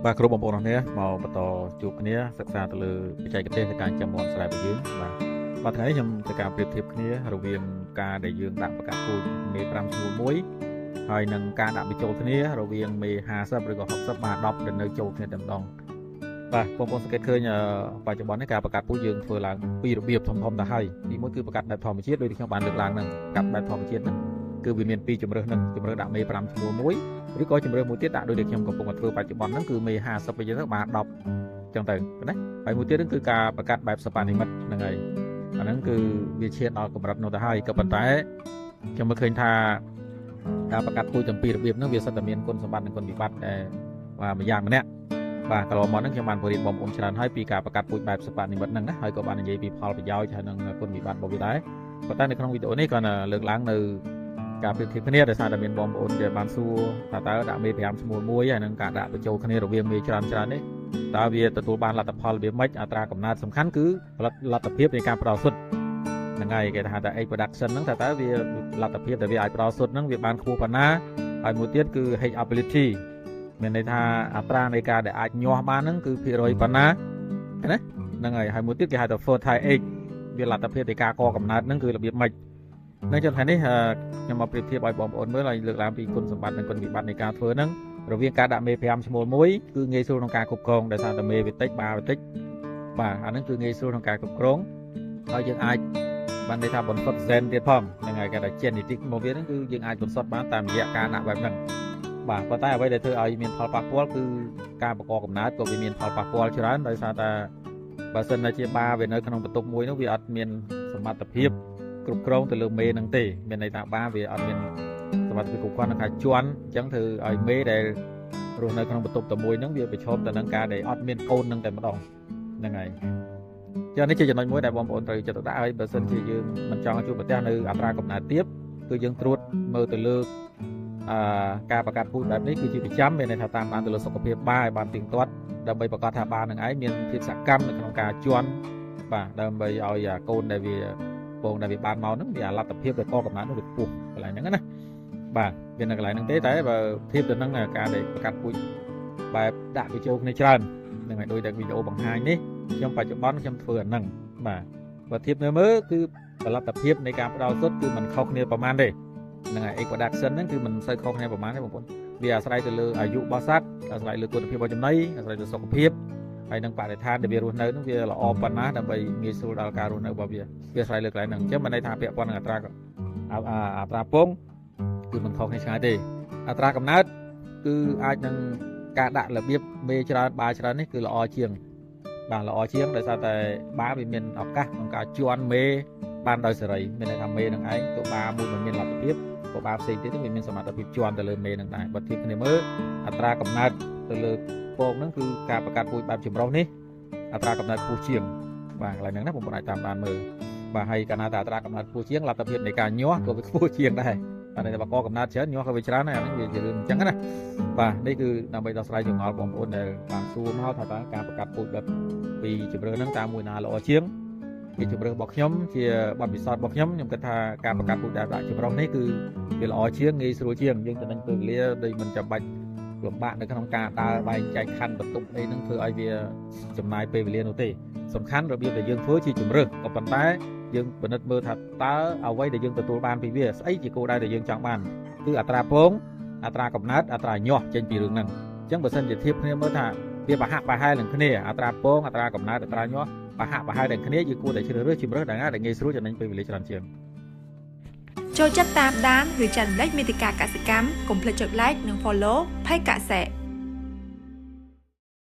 បាទគ្រប់បងប្អូនអរគ្នាមកបន្តជួបគ្នាសិក្សាទៅលើបច្ចេកទេសនៃការចាំមន់ស្រាយរបស់យើងបាទថ្ងៃនេះខ្ញុំจะការប្រៀបធៀបគ្នារវាងការដែលយើងដាក់ប្រកាសពូជមេ5ឈ្មោះមួយហើយនឹងការដាក់បញ្ចូលគ្នារវាងមេ50ឬក៏60បាទ10ដែលនៅចូលគ្នាតែម្ដងបាទបងប្អូនសង្កេតឃើញបច្ចុប្បន្ននេះការប្រកាសពូជយើងធ្វើឡើងពីរបៀបធំទៅហើយទីមួយគឺប្រកាសបែបធម្មជាតិដូចខ្ញុំបានលើកឡើងហ្នឹងកាត់បែបធម្មជាតិហ្នឹងគឺវាមាន2ជំរើសហ្នឹងជំរើសដាក់មេ5ឈ្មោះមួយឬក៏ជំរឿមួយទៀតដាក់ដូចខ្ញុំកំពុងតែធ្វើបច្ចុប្បន្នហ្នឹងគឺមេ50វិញទៅបាទ10អញ្ចឹងទៅណាហើយមួយទៀតហ្នឹងគឺការប្រកាសបែបសបានិមិត្តហ្នឹងហើយអាហ្នឹងគឺវាឈានដល់កម្រិតនោះទៅហើយក៏ប៉ុន្តែខ្ញុំមើលឃើញថាការប្រកាសពូជទាំងពីររបៀបហ្នឹងវាសិតតែមានគុណសម្បត្តិនិងគុណវិបត្តិតែបាទម្យ៉ាងម្នាក់បាទកន្លងមកហ្នឹងខ្ញុំបានបរៀនបងប្អូនច្រើនហើយពីការប្រកាសពូជបែបសបានិមិត្តហ្នឹងណាហើយក៏បាននិយាយពីផលប្រយោជន៍ហើយនឹងគុណវិបត្តិរបស់វាដែរប៉ុន្តែនៅក្នុងវីដេអូនេះគាត់លើកឡើងនៅការប្រៀបធៀបគ្នាដោយសារតែមានបងប្អូនដែលបានសួរថាតើដាក់មេ5ឈ្មោះមួយហើយនឹងការដាក់បញ្ចូលគ្នារវាងមេច្រើននេះតើវាទទួលបានលទ្ធផលវាម៉េចអត្រាកំណើតសំខាន់គឺលទ្ធភាពនៃការផ្ដល់សុទ្ធហ្នឹងហើយគេថា egg production ហ្នឹងតើវាលទ្ធភាពដែលវាអាចផ្ដល់សុទ្ធហ្នឹងវាបានខ្ពស់ប៉ុណ្ណាហើយមួយទៀតគឺ hedge ability មានន័យថាអត្រានៃការដែលអាចញាស់បានហ្នឹងគឺភាគរយប៉ុណ្ណាណាហ្នឹងហើយមួយទៀតគេហៅថា fertile egg វាលទ្ធភាពនៃការកកំណើតហ្នឹងគឺរបៀបម៉េចនៅចុងថ្ងៃនេះខ្ញុំមកប្រៀបធៀបឲ្យបងប្អូនមើលហើយលើកឡើងពីគុណសម្បត្តិនិងគុណវិបត្តិនៃការធ្វើហ្នឹងរវាងការដាក់មេ5ឈ្មោះមួយគឺងាយស្រួលក្នុងការគ្រប់គ្រងដោយសារតែមេវាតិចបាវាតិចបាទអាហ្នឹងគឺងាយស្រួលក្នុងការគ្រប់គ្រងហើយយើងអាចបានន័យថាបន្សុទ្ធ gen ទៀតផងហ្នឹងហើយគេថា genetic មកវាហ្នឹងគឺយើងអាចបន្សុទ្ធបានតាមរយៈការដាក់បែបហ្នឹងបាទប៉ុន្តែអ្វីដែលធ្វើឲ្យមានផលប៉ះពាល់គឺការបង្កកំណើតក៏វាមានផលប៉ះពាល់ច្រើនដោយសារតែបើសិនជាបាវានៅក្នុងបន្ទប់មួយនោះវាអត់មានសមត្ថភាពគ្រប់គ្រងទៅលើមេហ្នឹងទេមានន័យថាបាវាអត់មានសមត្ថភាពគ្រប់គ្រាន់ក្នុងការជន់អញ្ចឹងធ្វើឲ្យមេដែលរស់នៅក្នុងបន្ទប់តែមួយហ្នឹងវាប្រឈមទៅនឹងការដែលអត់មានកូនហ្នឹងតែម្ដងហ្នឹងហើយចឹងនេះជាចំណុចមួយដែលបងប្អូនត្រូវចិត្តដាក់ឲ្យបើសិនជាយើងមិនចង់ជួបប្រទះនៅអត្រាកំណើតទាបគឺយើងត្រួតមើលទៅលើការប្រកាសពូជបែបនេះគឺជាប្រចាំមានន័យថាតាមបានទៅលើសុខភាពបាឲ្យបានទៀងទាត់ដើម្បីប្រកាសថាបានឹងឯងមានភាពសកម្មនៅក្នុងការជន់បាទដើម្បីឲ្យកូនដែលវាបងដែលវាបានមកហ្នឹងវាលទ្ធភាពដែលកកំណើតនោះវាខ្ពស់កន្លែងហ្នឹងណាបាទវានៅកន្លែងហ្នឹងទេតែបើធៀបទៅនឹងការដែលប្រកាសពូជបែបដាក់បញ្ចូលគ្នាច្រើនហ្នឹងហើយដូចតែវីដេអូបង្ហាញនេះខ្ញុំបច្ចុប្បន្នខ្ញុំធ្វើអាហ្នឹងបាទបើធៀបមើលគឺលទ្ធភាពនៃការផ្ដល់សុទ្ធគឺមិនខុសគ្នាប្រហែលទេហ្នឹងហើយ egg production ហ្នឹងគឺមិនសូវខុសគ្នាប្រហែលទេបងប្អូនវាអាស្រ័យទៅលើអាយុរបស់សត្វអាស្រ័យលើគុណភាពរបស់ចំណីអាស្រ័យលើសុខភាពហើយនឹងបរិស្ថានដែលវារស់នៅនោះវាល្អប៉ុណ្ណាដើម្បីងាយស្រួលដល់ការរស់នៅរបស់វាអាស្រ័យលើកន្លែងហ្នឹងអញ្ចឹងមិនន័យថាពាក់ព័ន្ធនឹងអត្រាពងគឺមិនខុសគ្នាឆ្ងាយទេអត្រាកំណើតគឺអាចនឹងការដាក់របៀបមេច្រើនបាច្រើននេះគឺល្អជាងបាទល្អជាងដោយសារតែបាវាមានឱកាសក្នុងការជន់មេបានដោយសេរីមានន័យថាមេនឹងឯងទៅបាមួយមិនមានលទ្ធភាពក៏បាផ្សេងទៀតវាមានសមត្ថភាពជន់ទៅលើមេនឹងដែរបើធៀបគ្នាមើលអត្រាកំណើតទៅលើពងហ្នឹងគឺការប្រកាសពូជបែបចម្រុះនេះអត្រាកំណើតខ្ពស់ជាងបាទកន្លែងហ្នឹងណាបងប្អូនអាចតាមបានមើលបាទហើយកាលណាតែអត្រាកំណើតខ្ពស់ជាងលទ្ធភាពនៃការញាស់ក៏វាខ្ពស់ជាងដែរតែបើកកំណើតច្រើនញាស់ក៏វាច្រើនដែរអាហ្នឹងវាជារឿងអញ្ចឹងណាបាទនេះគឺដើម្បីដោះស្រាយចម្ងល់បងប្អូនដែលបានសួរមកថាតើការប្រកាសពូជបែបពីជំរឿហ្នឹងតើមួយណាល្អជាងជាជំរឿរបស់ខ្ញុំជាបទពិសោធន៍របស់ខ្ញុំគិតថាការប្រកាសពូជដែលដាក់ចម្រុះនេះគឺវាល្អជាងងាយស្រួលជាងយើងចំណេញពេលវេលាដោយមិនចាំបាច់លំបាកនៅក្នុងការដើរបែងចែកខណ្ឌបន្ទប់អីហ្នឹងធ្វើឲ្យវាចំណាយពេលវេលានោះទេសំខាន់របៀបដែលយើងធ្វើជាជំរឿក៏ប៉ុន្តែយើងពិនិត្យមើលថាតើអ្វីដែលយើងទទួលបានពីវាស្អីជាគោលដៅដែលយើងចង់បានគឺអត្រាពងអត្រាកំណើតអត្រាញាស់ចេញពីរឿងហ្នឹងអញ្ចឹងបើសិនជាធៀបគ្នាមើលថាវាប្រហាក់ប្រហែលនឹងគ្នាអត្រាពងអត្រាកំណើតអត្រាញាស់ប្រហាក់ប្រហែលនឹងគ្នាយើងគួរតែជ្រើសរើសជំរឿដែលងាយស្រួលចំណេញពេលវេលាច្រើនជាងចូលចិត្តតាមដានឬចែករំលែកមាតិកាកសិកម្មកុំភ្លេចចុច like និង follow ផេកកសិ